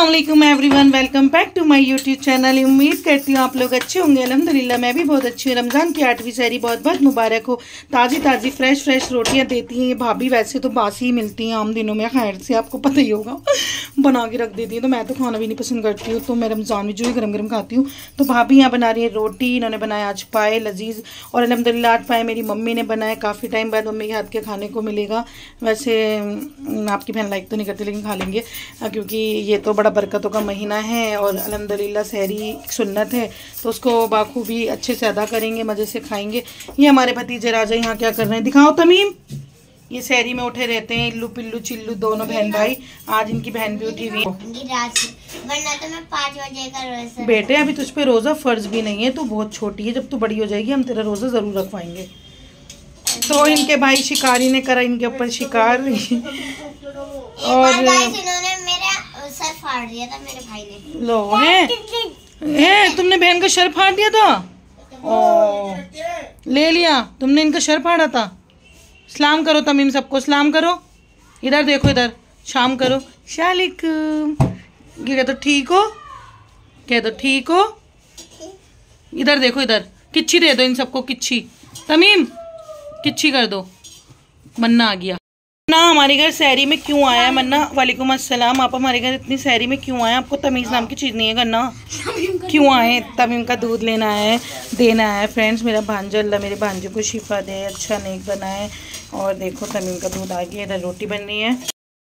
अस्सलाम वालेकुम everyone, welcome back to my YouTube channel. उम्मीद करती हूँ आप लोग अच्छे होंगे। अल्हम्दुलिल्लाह मैं भी बहुत अच्छी हूँ। रमज़ान की 8वीं सहरी बहुत बहुत मुबारक हो। ताज़ी ताज़ी फ्रेश रोटियाँ देती हैं ये भाभी। वैसे तो बासी ही मिलती हैं आम दिनों में, खैर से आपको पता ही होगा, बना के रख देती हैं। तो मैं तो खाना भी नहीं पसंद करती हूँ, तो मैं रमज़ान में जो ही गर्म गर्म खाती हूँ। तो भाभी यहाँ बना रही है रोटी। इन्होंने बनाया आज पाए लजीज, और अल्हम्दुलिल्लाह आज पाए मेरी मम्मी ने बनाया। काफ़ी टाइम बाद मम्मी के हाथ के खाने को मिलेगा। वैसे आपकी बहन लाइक तो नहीं करती, लेकिन खा लेंगे क्योंकि ये तो बड़ा बरकतों का महीना है और अल्हम्दुलिल्लाह सहरी सुन्नत है, तो उसको बाखूबी अच्छे से अदा करेंगे, मज़े से खाएंगे। ये हमारे भतीजे राजा यहाँ क्या कर रहे हैं, दिखाओ तमीम। ये सहरी में उठे रहते हैं, इल्लू पिल्लू चिल्लू दोनों बहन भाई। आज इनकी बहन भी उठी हुई है। वरना तो मैं 5 बजे का रोजा। बेटे अभी तुझ पे रोज़ा फ़र्ज भी नहीं है, तू बहुत छोटी है। जब तू बड़ी हो जाएगी हम तेरा रोज़ा ज़रूर रखवाएंगे। तो इनके भाई शिकारी ने करा इनके ऊपर शिकार और इन्होंने मेरा सर फाड़ दिया था मेरे भाई ने। लो है तुमने बहन का सर फाड़ दिया था। ओ ले लिया तुमने, इनका सर फाड़ा था। सलाम करो तमीम, सबको सलाम करो। इधर देखो, इधर शाम करो। शालिकुम। ये कह दो ठीक हो, कह दो ठीक हो। इधर देखो, इधर किच्ची दे दो इन सबको, किच्ची। तमीम किच्ची कर दो। मन्ना आ गया ना हमारे घर सहरी में क्यों आया है। मन्ना वालेकुम अस्सलाम। आप हमारे घर इतनी सहरी में क्यों आए? आपको तमीज़ नाम की चीज़ नहीं है करना, क्यों आए? तमीम का दूध लेना है, देना है। फ्रेंड्स मेरा भांजा, अल्लाह मेरे भांजे को शिफा दे, अच्छा नेक बनाए। और देखो तमीम का दूध आ गया, इधर रोटी बन रही है।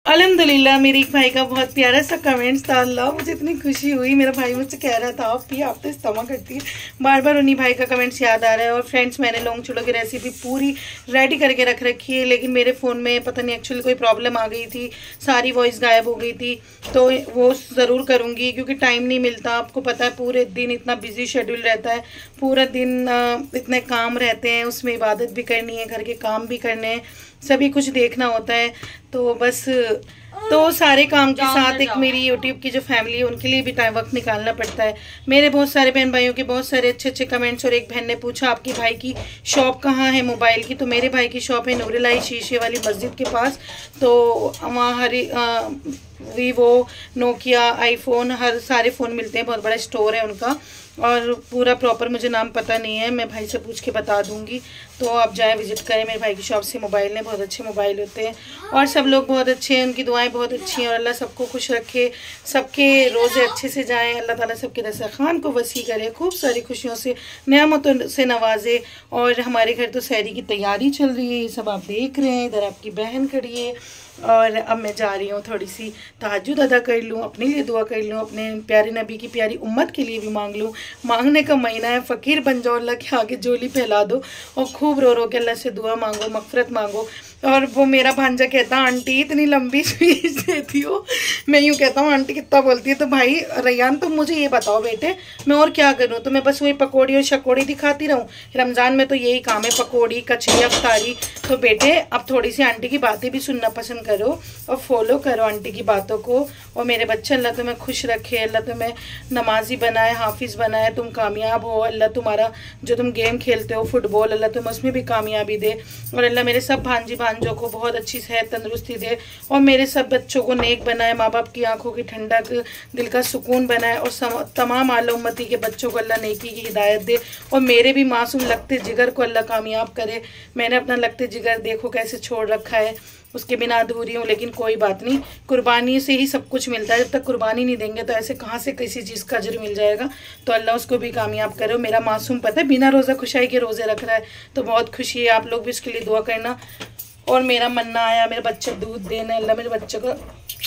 अल्हम्दुलिल्लाह मेरे एक भाई का बहुत प्यारा सा कमेंट्स था। अल्लाह मुझे इतनी खुशी हुई। मेरा भाई मुझसे कह रहा था आप तो इस्तेमाल करती है। बार बार उन्हीं भाई का कमेंट्स याद आ रहा है। और फ्रेंड्स मैंने लौंग चूल्हों की रेसिपी पूरी रेडी करके रख रखी है, लेकिन मेरे फ़ोन में पता नहीं एक्चुअली कोई प्रॉब्लम आ गई थी, सारी वॉइस गायब हो गई थी। तो वो ज़रूर करूँगी क्योंकि टाइम नहीं मिलता। आपको पता है पूरे दिन इतना बिजी शेड्यूल रहता है, पूरा दिन इतने काम रहते हैं, उसमें इबादत भी करनी है, घर के काम भी करने हैं, सभी कुछ देखना होता है। तो बस तो सारे काम के साथ एक मेरी यूट्यूब की जो फैमिली है उनके लिए भी टाइम वक्त निकालना पड़ता है। मेरे बहुत सारे बहन भाइयों के बहुत सारे अच्छे अच्छे कमेंट्स। और एक बहन ने पूछा आपके भाई की शॉप कहाँ है मोबाइल की। तो मेरे भाई की शॉप है नूरिलाई शीशे वाली मस्जिद के पास। तो वहाँ वीवो, नोकिया, आईफोन, हर सारे फ़ोन मिलते हैं। बहुत बड़ा स्टोर है उनका, और पूरा प्रॉपर मुझे नाम पता नहीं है, मैं भाई से पूछ के बता दूंगी। तो आप जाएं विजिट करें मेरे भाई की शॉप से। मोबाइल ने बहुत अच्छे मोबाइल होते हैं और सब लोग बहुत अच्छे हैं, उनकी दुआएं बहुत अच्छी हैं। और अल्लाह सबको खुश रखे, सबके रोज़े अच्छे से जाएं। अल्लाह ताला सबके दस्तरखान को वसी करे, खूब सारी खुशियों से, नेमतों से नवाजे। और हमारे घर तो सहरी की तैयारी चल रही है, ये सब आप देख रहे हैं। इधर आपकी बहन खड़ी है और अब मैं जा रही हूँ थोड़ी सी तहज्जुद अदा कर लूँ, अपने लिए दुआ कर लूँ, अपने प्यारे नबी की प्यारी उम्मत के लिए भी मांग लूँ। मांगने का महीना है, फ़कीर बन जाओ, अल्लाह के आगे झोली फैला दो और खूब रो रो के अल्लाह से दुआ मांगो, मग़फ़िरत मांगो। और वो मेरा भांजा कहता आंटी इतनी लंबी स्पीच देती हो। मैं यूँ कहता हूँ आंटी कितना बोलती है। तो भाई रैयान तुम मुझे ये बताओ बेटे, मैं और क्या करूँ? तो मैं बस वही पकौड़ी और शकोड़ी दिखाती रहूँ? रमज़ान में तो यही काम है, पकौड़ी, कचरी, अफ्तारी। तो बेटे अब थोड़ी सी आंटी की बातें भी सुनना पसंद करो और फॉलो करो आंटी की बातों को। और मेरे बच्चे अल्लाह तुम्हें खुश रखे, अल्लाह तुम्हें नमाजी बनाए, हाफिज़ बनाए, तुम कामयाब हो। अल्लाह तुम्हारा जो तुम गेम खेलते हो फुटबॉल, अल्लाह तुम्हें उसमें भी कामयाबी दे। और अल्लाह मेरे सब भांजी भांजों को बहुत अच्छी सेहत तंदुरुस्ती दे। और मेरे सब बच्चों को नेक बनाए, माँ बाप की आंखों की ठंडक, दिल का सुकून बनाए। और तमाम आला उम्मती के बच्चों को अल्लाह नेकी की हिदायत दे। और मेरे भी मासूम लगते जिगर को अल्लाह कामयाब करे। मैंने अपना लगते जिगर देखो कैसे छोड़ रखा है, उसके बिना अधूरी हूँ। लेकिन कोई बात नहीं, कुर्बानी से ही सब कुछ मिलता है। जब तक कुर्बानी नहीं देंगे तो ऐसे कहाँ से किसी चीज़ का अजर मिल जाएगा। तो अल्लाह उसको भी कामयाब करे। मेरा मासूम पता है बिना रोज़ा खुशाई के रोज़े रख रहा है, तो बहुत खुशी है। आप लोग भी उसके लिए दुआ करना। और मेरा मन्ना आया, मेरा बच्चा दूध देना, अल्लाह मेरे बच्चे का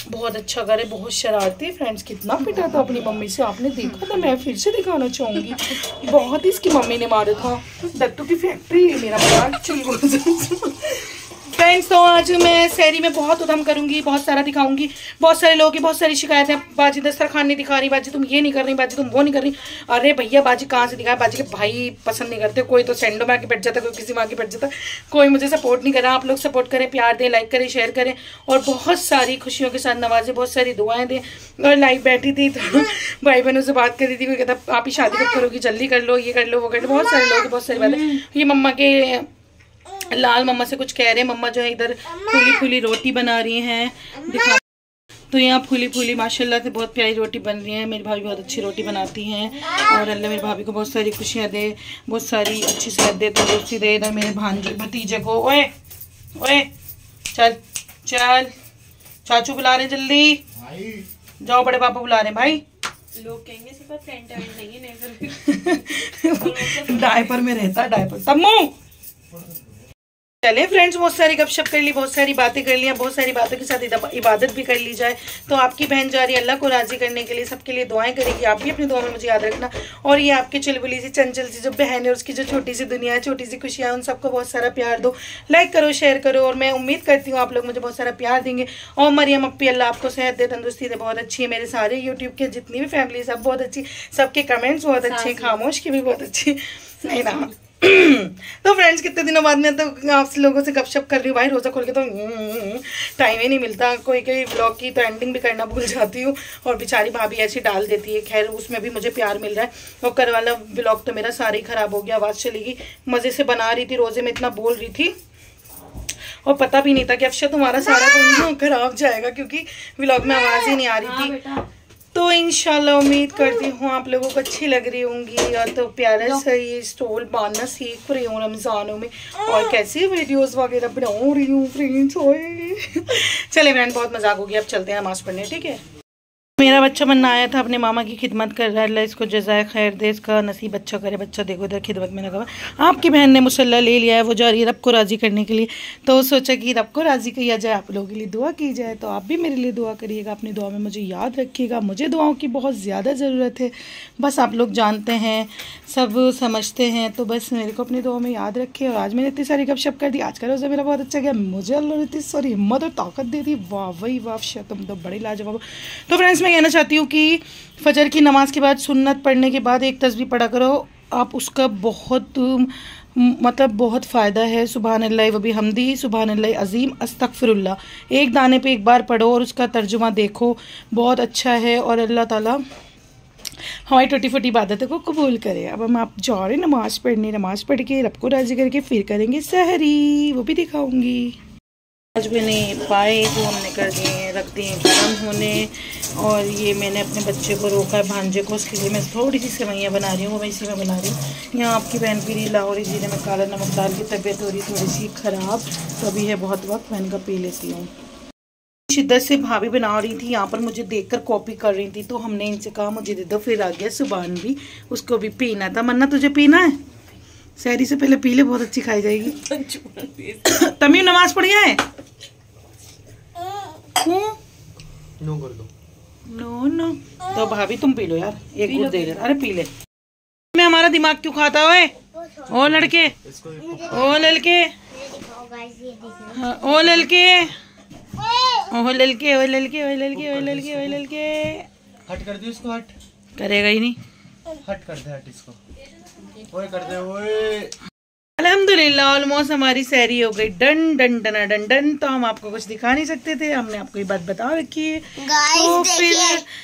बहुत अच्छा करे। बहुत शरारती फ्रेंड्स, कितना पिटा था अपनी मम्मी से, आपने देखा था? मैं फिर से दिखाना चाहूँगी, बहुत ही इसकी मम्मी ने मारा था। दत्तू की फैक्ट्री मेरा बड़ा फ्रेंड्स। तो आज मैं सहरी में बहुत उधम करूंगी, बहुत सारा दिखाऊंगी। बहुत सारे लोगों की बहुत सारी शिकायत है, बाजी दस्तरखान नहीं दिखा रही, बाजी तुम ये नहीं कर रही, बाजी तुम वो नहीं कर रही। अरे भैया बाजी कहाँ से दिखाया? बाजी के भाई पसंद नहीं करते। कोई तो सेंडो में आके बैठ जाता, कोई किसी में आके बैठ जाता, कोई मुझे सपोर्ट नहीं कर रहा। आप लोग सपोर्ट करें, प्यार दें, लाइक करें, शेयर करें और बहुत सारी खुशियों के साथ नवाजें, बहुत सारी दुआएं दें। और लाइव बैठी थी तो भाई बहनों से बात कर रही थी, कोई कहता आप ही शादी कब करोगी, जल्दी कर लो, ये कर लो, वो कर लो। बहुत सारे लोग, बहुत सारी बातें। ये मम्मा के लाल मम्मा से कुछ कह रहे हैं। मम्मा जो है इधर फूली फूली रोटी बना रही हैं, दिखा तो यहाँ फूली फूली माशाल्लाह से बहुत प्यारी रोटी बन रही है। मेरी भाभी बहुत अच्छी रोटी बनाती हैं और अल्लाह मेरी भाभी को बहुत सारी खुशियाँ दे, बहुत सारी अच्छी सेहत दे, तंदुरुस्ती दे। इधर मेरे भांजे भतीजे को, ओए ओए चल चल, चाचू बुला रहे जल्दी जाओ, बड़े पापा बुला रहे हैं भाई। लोग कहेंगे सिर्फ पेंट नहीं है डायपर में रहता है, डायपर। तम्मू चले फ्रेंड्स, बहुत सारी गपशप कर ली, बहुत सारी बातें कर ली, बहुत सारी बातों के साथ इबादत भी कर ली जाए। तो आपकी बहन जा रही है अल्लाह को राजी करने के लिए, सबके लिए दुआएं करेगी। आप भी अपनी दुआ में मुझे याद रखना। और ये आपकी चुलबुली सी चंचल सी जो बहन है, उसकी जो छोटी सी दुनिया है, छोटी सी खुशियाँ, उन सबको बहुत सारा प्यार दो, लाइक करो, शेयर करो। और मैं उम्मीद करती हूँ आप लोग मुझे बहुत सारा प्यार देंगे। और मरियम अप्पी अल्लाह आपको सेहत दे, तंदुरुस्ती दे, बहुत अच्छी है। मेरे सारे यूट्यूब के जितनी भी फैमिली सब बहुत अच्छी, सबके कमेंट्स बहुत अच्छे, खामोश की भी बहुत अच्छी, नहीं ना। तो फ्रेंड्स, कितने दिनों बाद में तो आप लोगों से गपशप कर रही हूँ भाई। रोज़ा खोल के तो टाइम ही नहीं मिलता। कोई कोई व्लॉग की तो एंडिंग भी करना भूल जाती हूँ और बेचारी भाभी ऐसी डाल देती है। खैर उसमें भी मुझे प्यार मिल रहा है। और कर वाला व्लॉग तो मेरा सारा ही ख़राब हो गया, आवाज़ चली गई। मज़े से बना रही थी, रोज़े में इतना बोल रही थी और पता भी नहीं था कि अफशा तुम्हारा सारा दिन खराब जाएगा, क्योंकि व्लॉग में आवाज़ ही नहीं आ रही थी। तो इंशाल्लाह उम्मीद करती हूँ आप लोगों को अच्छी लग रही होंगी। और तो प्यारा सा ये स्टोल बांधना सीख रही हूँ रमज़ानों में, और कैसी वीडियोस वगैरह बना रही हूँ फ्रेंड्स। चले फ्रेंड, बहुत मजाक हो गया, अब चलते हैं नमाज पढ़ने, ठीक है। मेरा बच्चा बनना आया था, अपने मामा की खिदमत कर रहा है। अल्लाह इसको जज़ाए खैर दे, इसका नसीब अच्छा करे। बच्चा देखो इधर खिदमत में लगा। आपकी बहन ने मुसल्ला ले लिया है, वो जा रही है रब को राज़ी करने के लिए। तो सोचा कि रब को राज़ी किया जाए, आप लोगों के लिए दुआ की जाए। तो आप भी मेरे लिए दुआ करिएगा, अपनी दुआ में मुझे याद रखिएगा। मुझे दुआओं की बहुत ज़्यादा ज़रूरत है, बस आप लोग जानते हैं, सब समझते हैं। तो बस मेरे को अपनी दुआ में याद रखे। और आज मैंने इतनी सारी गपशप कर दी। आज का रोज़ा मेरा बहुत अच्छा गया। मुझे अल्लाह ने इतनी सारी हिम्मत और ताकत दे दी, वाह वही वाह, तुम तो बड़ी लाजवाब। तो फ्रेंड्स, मैं कहना चाहती हूँ कि फजर की नमाज के बाद सुन्नत पढ़ने के बाद एक तस्बीह पढ़ा करो आप, उसका बहुत मतलब बहुत फ़ायदा है। सुबहान अल्लाह व बिहम्दिही, सुबहान अल्लाह अज़ीम, अस्तगफिरुल्लाह। एक दाने पे एक बार पढ़ो और उसका तर्जुमा देखो, बहुत अच्छा है। और अल्लाह ताला हमारी टूटी फूटी इबादतों को कबूल करे। अब हम आप जा रहे हैं नमाज़ पढ़ने, नमाज़ पढ़ के रब को राज़ी करके फिर करेंगे सहरी, वो भी दिखाऊँगी। आज मैंने पाए जो हमने कर दिए, रख दिए गर्म होने। और ये मैंने अपने बच्चे को रोका है, भांजे को, उसके लिए मैं थोड़ी सी सेवैयाँ बना रही हूँ, वो मैं इसी में बना रही हूँ। यहाँ आपकी बहन पी लाहौरी जीरे में काला नमक डाल की तबीयत हो रही थोड़ी सी ख़राब, तो अभी है बहुत वक्त, मैं इनका पी लेती हूँ। शिद्दत से भाभी बना रही थी, यहाँ पर मुझे देखकर कॉपी कर रही थी, तो हमने इनसे कहा मुझे दे दो। फिर आ गया सुबान भी, उसको भी पीना था। मन्ना तुझे पीना है? सहरी से पहले पी ले, बहुत अच्छी खाई जाएगी। तमीम नमाज पढ़ गया है? नो कर दो। नो तो भाभी तुम पी लो यार, एक गुड़ दे दे। अरे पी ले। मैं हमारा दिमाग क्यों खाता है? ओ लड़के, ओ लड़के, ओ लड़के, ओ लड़के, ओ लड़के, ओ लड़के, ओ लड़के, ओ लड़के। हट कर दो इसको, हट। करेगा ही नहीं। हट कर दे, हट इसको। ओए कर दे, ओए। अल्हम्दुलिल्लाह ऑलमोस्ट हमारी सैरी हो गई done done done done done. तो हम आपको कुछ दिखा नहीं सकते थे, हमने आपको ये बात बता रखी है। तो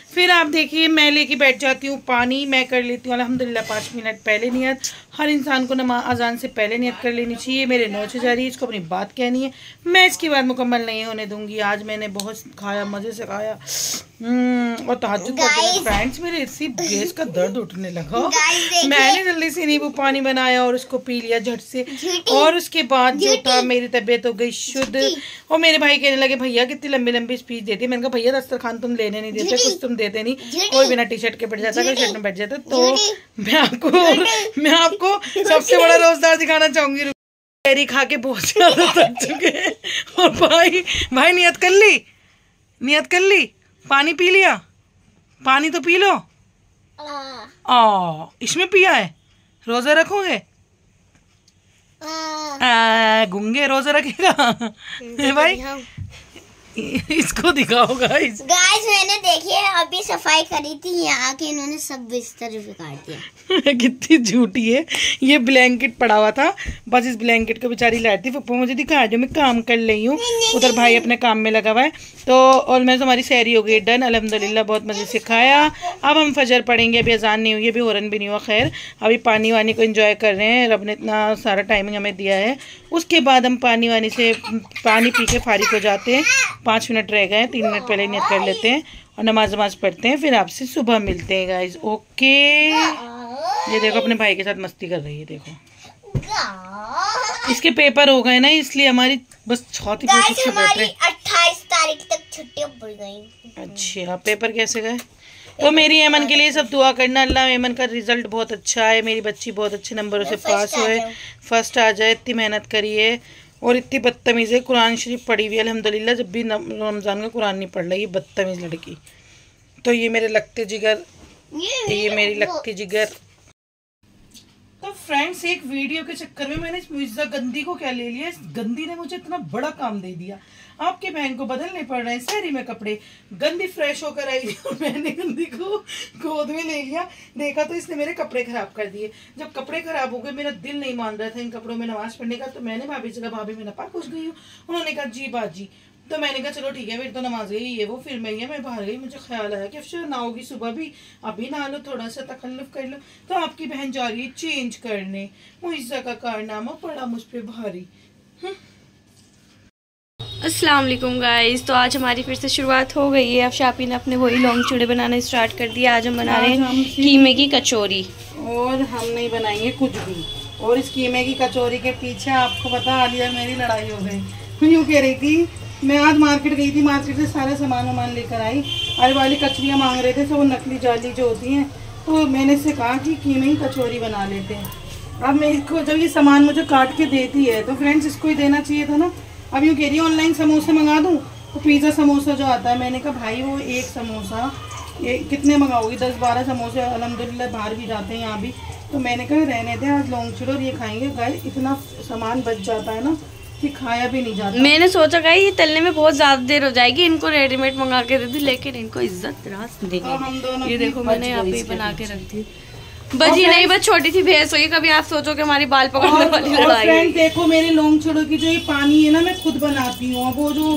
फिर आप देखिए, मैं लेके बैठ जाती हूँ पानी, मैं कर लेती हूँ अल्हम्दुलिल्लाह 5 मिनट पहले नियत। हर इंसान को नमाज अजान से पहले नियत कर लेनी चाहिए। मेरे नौच जा रही है, इसको अपनी बात कहनी है, मैं इसकी बात मुकम्मल नहीं होने दूंगी। आज मैंने बहुत खाया, मज़े से खाया। और तहज्जुद पढ़ते फ्रेंड्स मेरे इसी गैस का दर्द उठने लगा। मैंने जल्दी से नींबू पानी बनाया और उसको पी लिया झट से। और उसके बाद जो था, मेरी तबीयत हो गई शुद्ध। और मेरे भाई कहने लगे भैया कितनी लंबी लंबी स्पीच देती है। मैंने कहा भैया दस्तरखान तुम लेने नहीं देते, कुछ तुम देते नहीं, कोई बिना टी शर्ट के बैठ जाता, कोई शर्ट में बैठ जाता। तो मैं आपको सबसे बड़ा रोजदार दिखाना चाहूंगी। कैरी खा के बहुत ज्यादा थक चुके हैं। और भाई नियत कर ली, नियत कर ली, पानी पी लिया, पानी तो पी लो। इसमें पिया है, रोजा रखोगे? गुंगे रोजा रखेगा भाई। इसको दिखाओ गाइस। मैंने देखिए अभी सफाई करी थी, यहाँ के इन्होंने सब बिस्तर भी काट दिया। कितनी झूठी है। ये ब्लैंकेट पड़ा हुआ था, बस इस ब्लैंकेट को बेचारी लाई थी। पप्पू मुझे दिखा जो मैं काम कर रही हूँ, उधर भाई अपने काम में लगा हुआ है। तो ऑलमोस्ट हमारी सैरी हो गई डन अल्हम्दुलिल्लाह, बहुत मज़े से खाया। अब हम फजर पढ़ेंगे, अभी अजान नहीं हुई, अभी होरन भी नहीं हुआ। खैर अभी पानी वानी को एंजॉय कर रहे हैं, रब ने इतना सारा टाइमिंग हमें दिया है। उसके बाद हम पानी वानी से पानी पी के फारिग हो जाते हैं। 5 मिनट रह गए, 3 मिनट पहले नियत कर लेते हैं और नमाज पढ़ते हैं, फिर आपसे सुबह मिलते हैं गाइज। ओके। ये देखो अपने भाई के साथ मस्ती कर रही है, देखो इसके पेपर हो गए ना, इसलिए हमारी बस छौती कोशिश से बैठ रहे। 28 तारीख तक छुट्टी पड़ गई। अच्छा, पेपर कैसे गए? तो मेरी एमन के लिए सब दुआ करना, अल्लाह एमन का रिजल्ट बहुत अच्छा है, मेरी बच्ची बहुत अच्छे नंबरों से पास हुए, फर्स्ट आ जाए। इतनी मेहनत करी है और इतनी बदतमीज़ है, कुरान शरीफ पढ़ी हुई है अल्हम्दुलिल्लाह, जब भी रमज़ान का कुरान नहीं पढ़ रही, बदतमीज़ लड़की। तो ये मेरे लगते जिगर, ये मेरी लगती जिगर। तो फ्रेंड्स, एक वीडियो के चक्कर में मैंने मुइज़्ज़ा गंदी को क्या ले लिया, इस गंदी ने मुझे इतना बड़ा काम दे दिया। आपके बहन को बदलने पड़ रहे हैं शहरी में कपड़े, गंदी फ्रेश होकर आई और मैंने गंदी को गोद में ले लिया। देखा तो इसने मेरे कपड़े खराब कर दिए। जब कपड़े खराब हो गए, मेरा दिल नहीं मान रहा था इन कपड़ों में नमाज पढ़ने का, तो मैंने भाभी से कहा, भाभी मैं नापाक हो गई हूँ। उन्होंने कहा जी बाजी। तो मैंने कहा चलो ठीक है, फिर तो नमाज गई ये वो। फिर मैं बाहर गई, मुझे ख्याल आया कि अफसर ना होगी सुबह भी, अभी नहा लो, थोड़ा सा तकल्लुफ कर लो। तो आपकी बहन जा रही है चेंज करने, मुइज़्ज़ा का कारनामा पड़ा मुझ पे भारी। अस्सलाम वालेकुम गाइस। तो आज हमारी फिर से शुरुआत हो गई है। अब शापी ने अपने वही लौंग चूड़े बनाना स्टार्ट कर दिया। आज हम बना रहे हैं कीमे की कचौरी, और हम नहीं बनाएंगे कुछ भी। और इस कीमे की कचौरी के पीछे आपको पता, आलिया मेरी लड़ाई हो गई। यूँ कह रही थी, मैं आज मार्केट गई थी, मार्केट से सारा सामान लेकर आई। अरे वाली कचरियाँ मांग रहे थे, तो वो नकली जाली जो होती हैं, तो मैंने इससे कहा कि कीमे की कचौरी बना लेते हैं। अब मैं इसको, जब ये सामान मुझे काट के देती है तो फ्रेंड्स इसको ही देना चाहिए था ना। अब यूँ कह रही है ऑनलाइन समोसे मंगा दूँ, तो पिज़्ज़ा समोसा जो आता है, मैंने कहा भाई वो एक समोसा ये कितने मंगाओगी, 10-12 समोसे अल्हम्दुलिल्लाह बाहर भी जाते हैं, यहाँ भी। तो मैंने कहा रहने दे, आज लौंग चूड़े और ये खाएंगे। गाइस इतना सामान बच जाता है ना कि खाया भी नहीं जाता। मैंने सोचा गाइस ये तलने में बहुत ज्यादा देर हो जाएगी, इनको रेडीमेड मंगा के दे दी, लेकिन इनको इज्जत रास देंगे। ये देखो मैंने यहाँ पे बना के रख दी। बजी नहीं, बस छोटी सी भैंस हुई। कभी आप सोचो कि हमारी बाल पकड़ने वाली लड़ाई। फ्रेंड देखो मेरे लौंग चूड़ों की जो ये पानी है ना, मैं खुद बनाती हूँ। वो जो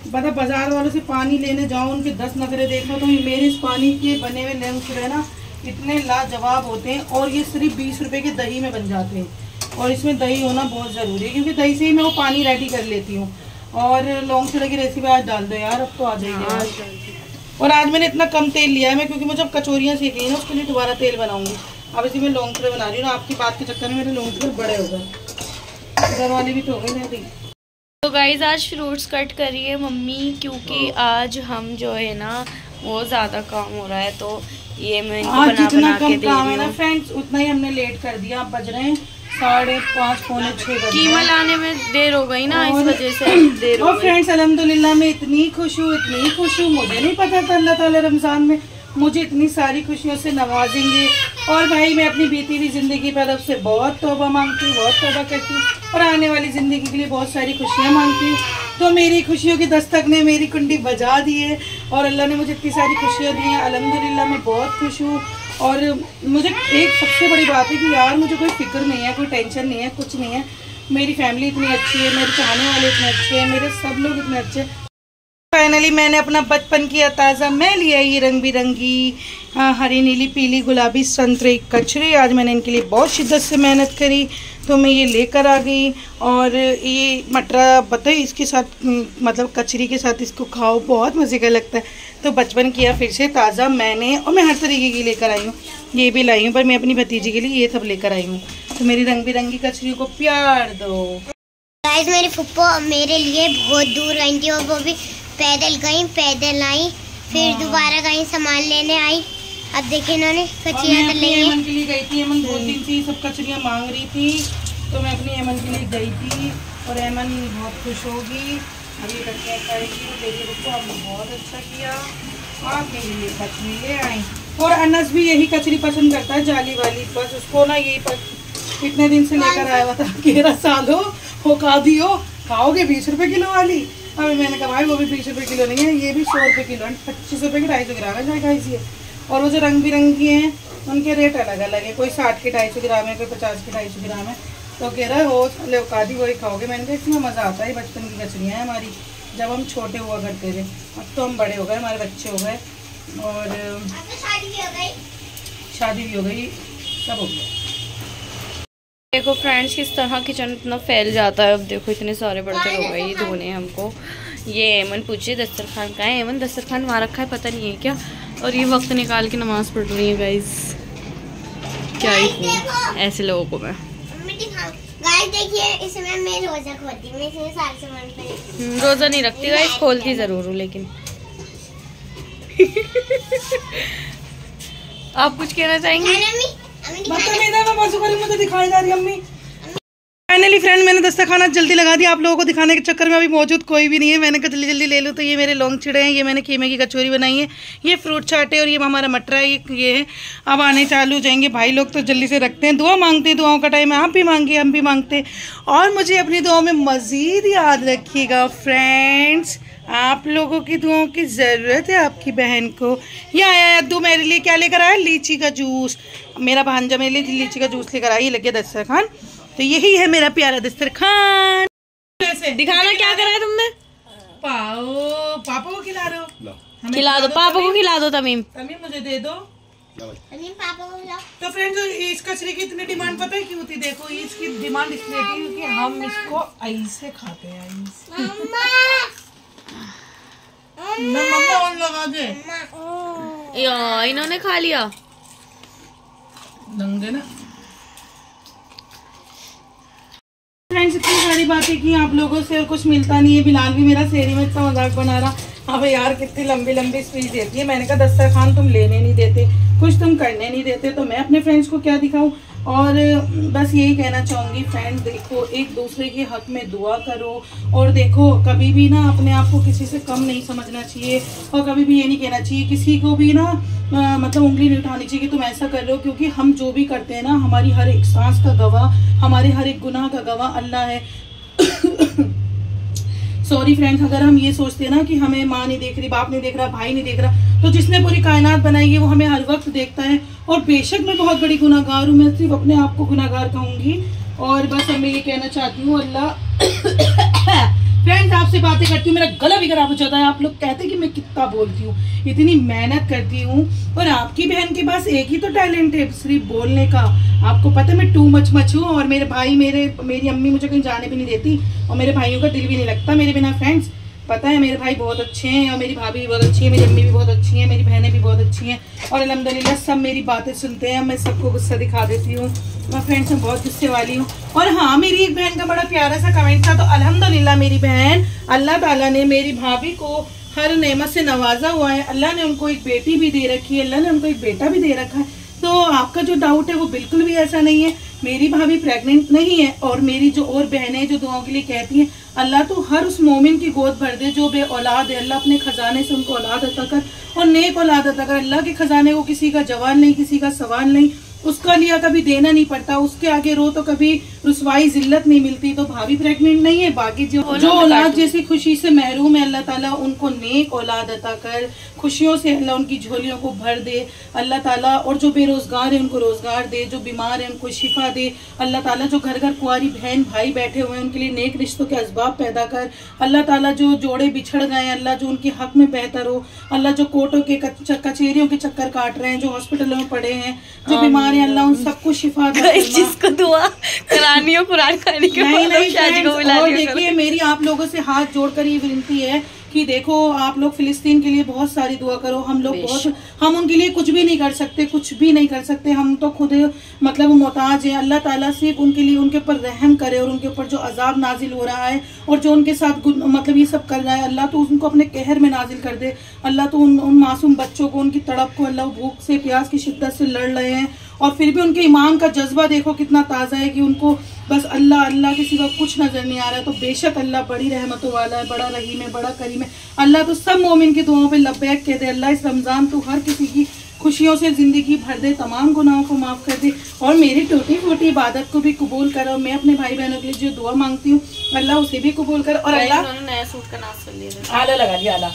बता बाजार वालों से पानी लेने जाओ, उनके 10 नखरे देखो, तो मेरे इस पानी के बने हुए लौंग चूड़े ना इतने लाजवाब होते हैं। और ये सिर्फ 20 रुपए के दही में बन जाते हैं, और इसमें दही होना बहुत ज़रूरी है, क्योंकि दही से ही मैं वो पानी रेडी कर लेती हूँ। और लौंग चूड़े की रेसिपी आज डाल दो यार, अब तो आ जाएगी। और आज मैंने इतना कम तेल लिया है मैं, क्योंकि मुझे अब कचौरियाँ सीखनी है ना, उसके लिए दोबारा तेल बनाऊंगी। अब इसी में लौंग चूड़े बना रही हूँ ना, आपकी बात के चक्कर में मेरे लौंग चूड़े बड़े हो गए, घर वाली भी तो हो गई मेरी। तो गाइज आज फ्रूट्स कट करिए मम्मी, क्योंकि आज हम जो है ना वो ज़्यादा काम हो रहा है, तो ये मैं इनको आज बना जितना के कम काम है ना फ्रेंड्स, उतना ही हमने लेट कर दिया। अब बज रहे हैं 5:30 पौने 6 बजे। कीमा लाने में देर हो गई ना, इस वजह से देर हो और गई। फ्रेंड्स अल्हम्दुलिल्लाह मैं इतनी खुश हूँ, इतनी खुश हूँ। मुझे नहीं पता था अल्लाह ताला रमज़ान में मुझे इतनी सारी खुशियों से नवाजेंगे। और भाई मैं अपनी बीती हुई ज़िंदगी पर अब से बहुत तौबा मांगती हूँ, बहुत तौबा करती हूँ, और आने वाली ज़िंदगी के लिए बहुत सारी खुशियाँ मांगती हूँ। तो मेरी खुशियों की दस्तक ने मेरी कुंडी बजा दी है, और अल्लाह ने मुझे इतनी सारी खुशियाँ दी हैं। अल्हम्दुलिल्लाह मैं बहुत खुश हूँ। और मुझे एक सबसे बड़ी बात है कि यार मुझे कोई फिक्र नहीं है, कोई टेंशन नहीं है, कुछ नहीं है। मेरी फैमिली इतनी अच्छी है, मेरे चाहने वाले इतने अच्छे हैं, मेरे सब लोग इतने अच्छे हैं। फाइनली मैंने अपना बचपन की ताज़ा मैं लिया ये रंग बिरंगी हरी नीली पीली गुलाबी संतरे कचरी। आज मैंने इनके लिए बहुत शिद्दत से मेहनत करी, तो मैं ये लेकर आ गई। और ये मटरा बताइए इसके साथ, मतलब कचरी के साथ इसको खाओ, बहुत मज़े का लगता है। तो बचपन किया फिर से ताज़ा मैंने, और मैं हर तरीके की लेकर आई हूँ। ये भी लाई हूँ, पर मैं अपनी भतीजी के लिए ये सब लेकर आई हूँ। तो मेरी रंग बिरंगी कचरियों को प्यार दो। गाइस मेरी फुप्पो मेरे लिए बहुत दूर गई थी, और वो भी पैदल गई, पैदल आई, फिर दोबारा गई सामान लेने आई। अब देखिए इन्होंने कचरियाँ तल रही हैं। के लिए गई थी, एमन 2 दिन से सब कचरियाँ मांग रही थी, तो मैं अपनी एमन के लिए गई थी, और एमन बहुत खुश होगी। अभी कचरियाँ खाएगी, तो देखिए बच्चों आपने बहुत अच्छा किया, आप मेरे लिए कचरी ले आई। और अनस भी यही कचरी पसंद करता है, जाली वाली। बस उसको ना यही कितने दिन से लेकर आया हुआ था, 13 साल हो खा दियो, खाओगे 20 रुपए किलो वाली। अभी मैंने कहा भाई वो भी 20 रुपए किलो नहीं है, ये भी 100 रुपए किलो है, 25 रुपए की 250 ग्राम है जाएगा इसी। और वो जो रंग बिरंगी हैं उनके रेट अलग अलग है, कोई 60 के 250 ग्राम है, कोई 50 के 250 ग्राम है। तो कह रहा है हो ले औकादी वही खाओगे। मैंने कहा इसमें मज़ा आता है, बचपन की कचरियाँ हैं हमारी, जब हम छोटे हुआ करते थे। अब तो हम बड़े हो गए, हमारे बच्चे हो गए, और शादी भी हो गई, सब हो गया। देखो फ्रेंड्स किस तरह किचन इतना फैल जाता है। अब देखो इतने सारे बर्तन हो गए, ये धोने हमको। ये एमन पूछे दस्तरखान कहाँ है। एमन दस्तरखान वहाँ रखा है, पता नहीं है क्या। और ये वक्त निकाल के नमाज पढ़ रही है गाइस। क्या ही कहूं ऐसे लोगों को मैं। गाइस देखिए, इसमें मैं रोजा खोलती हूँ, मैं इसमें सारे सामान पहले रोजा नहीं रखती गाइस, खोलती जरूर हूँ लेकिन। आप कुछ कहना चाहेंगे? मुझे दिखाई जा रही अम्मी। फाइनली फ्रेंड, मैंने दस्तरखाना जल्दी लगा दिया। आप लोगों को दिखाने के चक्कर में अभी मौजूद कोई भी नहीं है। मैंने कहा जल्दी जल्दी ले लूँ। तो ये मेरे लौंग चिड़े हैं, ये मैंने कीमे की कचौरी बनाई है, ये फ्रूट चाट है, और ये हमारा मटरा है, ये है। अब आने चालू जाएंगे भाई लोग, तो जल्दी से रखते हैं। दुआ मांगते हैं, दुआओं का टाइम है। आप भी मांगिए, हम भी मांगते हैं। और मुझे अपनी दुआओं में मज़ीद याद रखिएगा फ्रेंड्स। आप लोगों की दुआओं की ज़रूरत है आपकी बहन को। ये आया अद्दू मेरे लिए क्या लेकर आया, लीची का जूस। मेरा भांजा मेरे लिए लीची का जूस लेकर आया। ये लगे दस्तरखान, तो यही है मेरा प्यारा दस्तरखान। दिखाना क्या करा है तुमने? पापा को खिला रहे हो? खिला दो पापा को, खिला दो तमीम। तमीम मुझे दे दो। पापा को खिलाओ। तो फ्रेंड्स, इस कचरे की इतनी डिमांड पता है क्यों थी? देखो, इसकी डिमांड इसलिए थी क्योंकि हम इसको ऐसे खाते हैं। मम्मा और लगा दे। इन्होंने खा लिया लंगे ना। फ्रेंड्स, इतनी सारी बातें की आप लोगों से और कुछ मिलता नहीं है। बिलाल भी मेरा सेरी में इतना मजाक बना रहा। अब यार कितनी लंबी लंबी स्पीच देती है। मैंने कहा दस्तरखान तुम लेने नहीं देते, कुछ तुम करने नहीं देते, तो मैं अपने फ्रेंड्स को क्या दिखाऊं। और बस यही कहना चाहूँगी फ्रेंड्स, देखो एक दूसरे के हक में दुआ करो। और देखो कभी भी ना अपने आप को किसी से कम नहीं समझना चाहिए, और कभी भी ये नहीं कहना चाहिए किसी को भी ना मतलब उंगली नहीं उठानी चाहिए कि तुम ऐसा कर रहे हो। क्योंकि हम जो भी करते हैं ना, हमारी हर एक सांस का गवाह, हमारे हर एक गुनाह का गवाह अल्लाह है। सॉरी फ्रेंड्स, अगर हम ये सोचते हैं ना कि हमें माँ नहीं देख रही, बाप नहीं देख रहा, भाई नहीं देख रहा, तो जिसने पूरी कायनात बनाई है वो हमें हर वक्त देखता है। और बेशक मैं बहुत बड़ी गुनाहगार हूँ, मैं सिर्फ अपने आप को गुनाहगार कहूँगी। और बस मैं ये कहना चाहती हूँ, अल्लाह फ्रेंड्स आपसे बातें करती हूँ मेरा गला भी खराब हो जाता है। आप लोग कहते हैं कि मैं कितना बोलती हूँ, इतनी मेहनत करती हूँ। और आपकी बहन के पास एक ही तो टैलेंट है, सिर्फ बोलने का। आपको पता है मैं टू मच हूँ। और मेरे भाई मेरी अम्मी मुझे कहीं जाने भी नहीं देती, और मेरे भाइयों का दिल भी नहीं लगता मेरे बिना। फ्रेंड्स पता है मेरे भाई बहुत अच्छे हैं, और मेरी भाभी भी बहुत अच्छी है, मेरी अम्मी भी बहुत अच्छी है, मेरी बहनें भी बहुत अच्छी हैं। और अल्हम्दुलिल्लाह सब मेरी बातें सुनते हैं। मैं सबको गुस्सा दिखा देती हूँ। मैं फ्रेंड्स मैं बहुत गुस्से वाली हूँ। और हाँ, मेरी एक बहन का बड़ा प्यारा सा कमेंट था, तो अल्हम्दुलिल्लाह मेरी बहन, अल्लाह ताला ने मेरी भाभी को हर नेमत से नवाजा हुआ है। अल्लाह ने उनको एक बेटी भी दे रखी है, अल्लाह ने उनको एक बेटा भी दे रखा है। तो आपका जो डाउट है वो बिल्कुल भी ऐसा नहीं है। मेरी भाभी प्रेग्नेंट नहीं है। और मेरी जो और बहनें जो दुआओं के लिए कहती हैं, अल्लाह तो हर उस मोमिन की गोद भर दे जो बे औलाद है। अल्लाह अपने खजाने से उनको औलाद अता कर, और नेक औलाद अता कर। अल्लाह के खजाने को किसी का जवान नहीं, किसी का सवाल नहीं, उसका लिया कभी देना नहीं पड़ता। उसके आगे रो तो कभी रुसवाई जिल्लत नहीं मिलती। तो भाभी प्रेग्नेंट नहीं है। बाकी जो औलाद जैसी खुशी से महरूम है, अल्लाह ताला उनको नेक औलाद अता कर, खुशियों से अल्लाह उनकी झोलियों को भर दे अल्लाह ताला। और जो बेरोजगार है उनको रोजगार दे, जो बीमार है उनको शिफा दे अल्लाह ताला। जो घर घर कुंवारी बहन भाई बैठे हुए हैं उनके लिए नेक रिश्तों के असबाब पैदा कर अल्लाह ताला। जो जोड़े बिछड़ गए हैं अल्लाह जो उनके हक में बेहतर हो अल्लाह। जो कोर्टों के कचहरियों के चक्कर काट रहे हैं, जो हॉस्पिटलों में पड़े हैं, जो बीमार हैं, अल्लाह उन सबको शिफा दे। जिसको दुआ करानी हो कुरान खाने के और देखिए मेरी आप लोगों से हाथ जोड़कर ये विनती है कि देखो आप लोग फिलिस्तीन के लिए बहुत सारी दुआ करो। हम लोग हम उनके लिए कुछ भी नहीं कर सकते, कुछ भी नहीं कर सकते। हम तो खुद मतलब मोहताज है। अल्लाह ताला सिर्फ उनके लिए उनके ऊपर रहम करे, और उनके ऊपर जो अजाब नाजिल हो रहा है और जो उनके साथ मतलब ये सब कर रहा है, अल्लाह तो उनको अपने कहर में नाजिल कर दे। अल्लाह तो उन मासूम बच्चों को, उनकी तड़प को, अल्लाह भूख से प्यास की शिद्दत से लड़ रहे हैं, और फिर भी उनके ईमान का जज्बा देखो कितना ताज़ा है कि उनको बस अल्लाह अल्लाह के सिवा कुछ नजर नहीं आ रहा है। तो बेशक अल्लाह बड़ी रहमतों वाला है, बड़ा रहीम है, बड़ा करीम है। अल्लाह तो सब मोमिन की दुआओं पे लब्बैक कह दे। अल्लाह इस रमज़ान तो हर किसी की खुशियों से ज़िंदगी भर दे, तमाम गुनाहों को माफ़ कर दे, और मेरी टूटी फूटी इबादत को भी कबूल करो। मैं अपने भाई बहनों के लिए जो दुआ मांगती हूँ अल्लाह उसे भी कबूल कर। और अल्लाह नया सूट का नाश कर लिया, आला लगा दिया आला।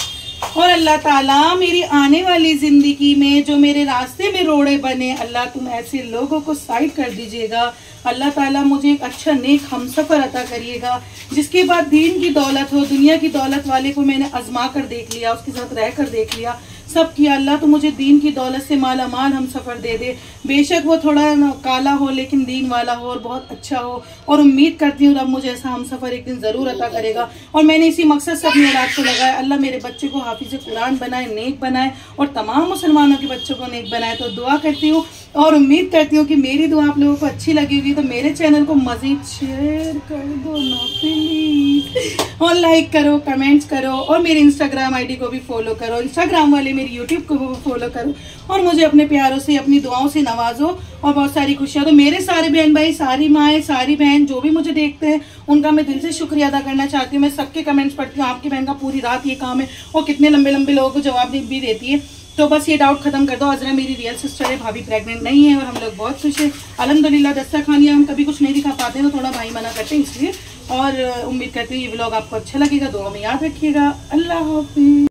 और अल्लाह ताला मेरी आने वाली जिंदगी में जो मेरे रास्ते में रोड़े बने, अल्लाह तुम ऐसे लोगों को साइड कर दीजिएगा। अल्लाह ताला मुझे एक अच्छा नेक हमसफर अता करिएगा, जिसके बाद दीन की दौलत हो, दुनिया की दौलत वाले को मैंने आजमा कर देख लिया, उसके साथ रह कर देख लिया, सब किया अल्लाह तो मुझे दीन की दौलत से माला माल हम सफ़र दे दे। बेशक वो थोड़ा काला हो लेकिन दीन वाला हो और बहुत अच्छा हो, और उम्मीद करती हूँ रब मुझे ऐसा हम सफ़र एक दिन ज़रूर अता करेगा। और मैंने इसी मकसद से अपनी औलाद को लगाया, अल्लाह मेरे बच्चे को हाफिज़ कुरान बनाए, नेक बनाए, और तमाम मुसलमानों के बच्चों को नेक बनाए। तो दुआ करती हूँ और उम्मीद करती हूँ कि मेरी दुआ आप लोगों को अच्छी लगी होगी। तो मेरे चैनल को मज़ीद शेयर कर दो ना प्लीज़, और लाइक करो, कमेंट्स करो, और मेरी इंस्टाग्राम आईडी को भी फॉलो करो, इंस्टाग्राम वाले मेरी यूट्यूब को भी फॉलो करो, और मुझे अपने प्यारों से अपनी दुआओं से नवाजो और बहुत सारी खुशियाँ। तो मेरे सारे बहन भाई, सारी माएँ, सारी बहन जो भी मुझे देखते हैं उनका मैं दिल से शुक्रिया अदा करना चाहती हूँ। मैं सबके कमेंट्स पढ़ती हूँ, आपकी बहन का पूरी रात ये काम है और कितने लंबे लंबे लोगों को जवाब भी देती है। तो बस ये डाउट खत्म कर दो, अज़रा मेरी रियल सिस्टर है, भाभी प्रेग्नेंट नहीं है और हम लोग बहुत खुश हैं अल्हम्दुलिल्लाह। दस्तरखानिया हम कभी कुछ नहीं दिखा पाते हैं तो थोड़ा भाई मना करते हैं इसलिए। और उम्मीद करती हूँ ये व्लॉग आपको अच्छा लगेगा, दुआ में याद रखिएगा। अल्लाह हाफिज़।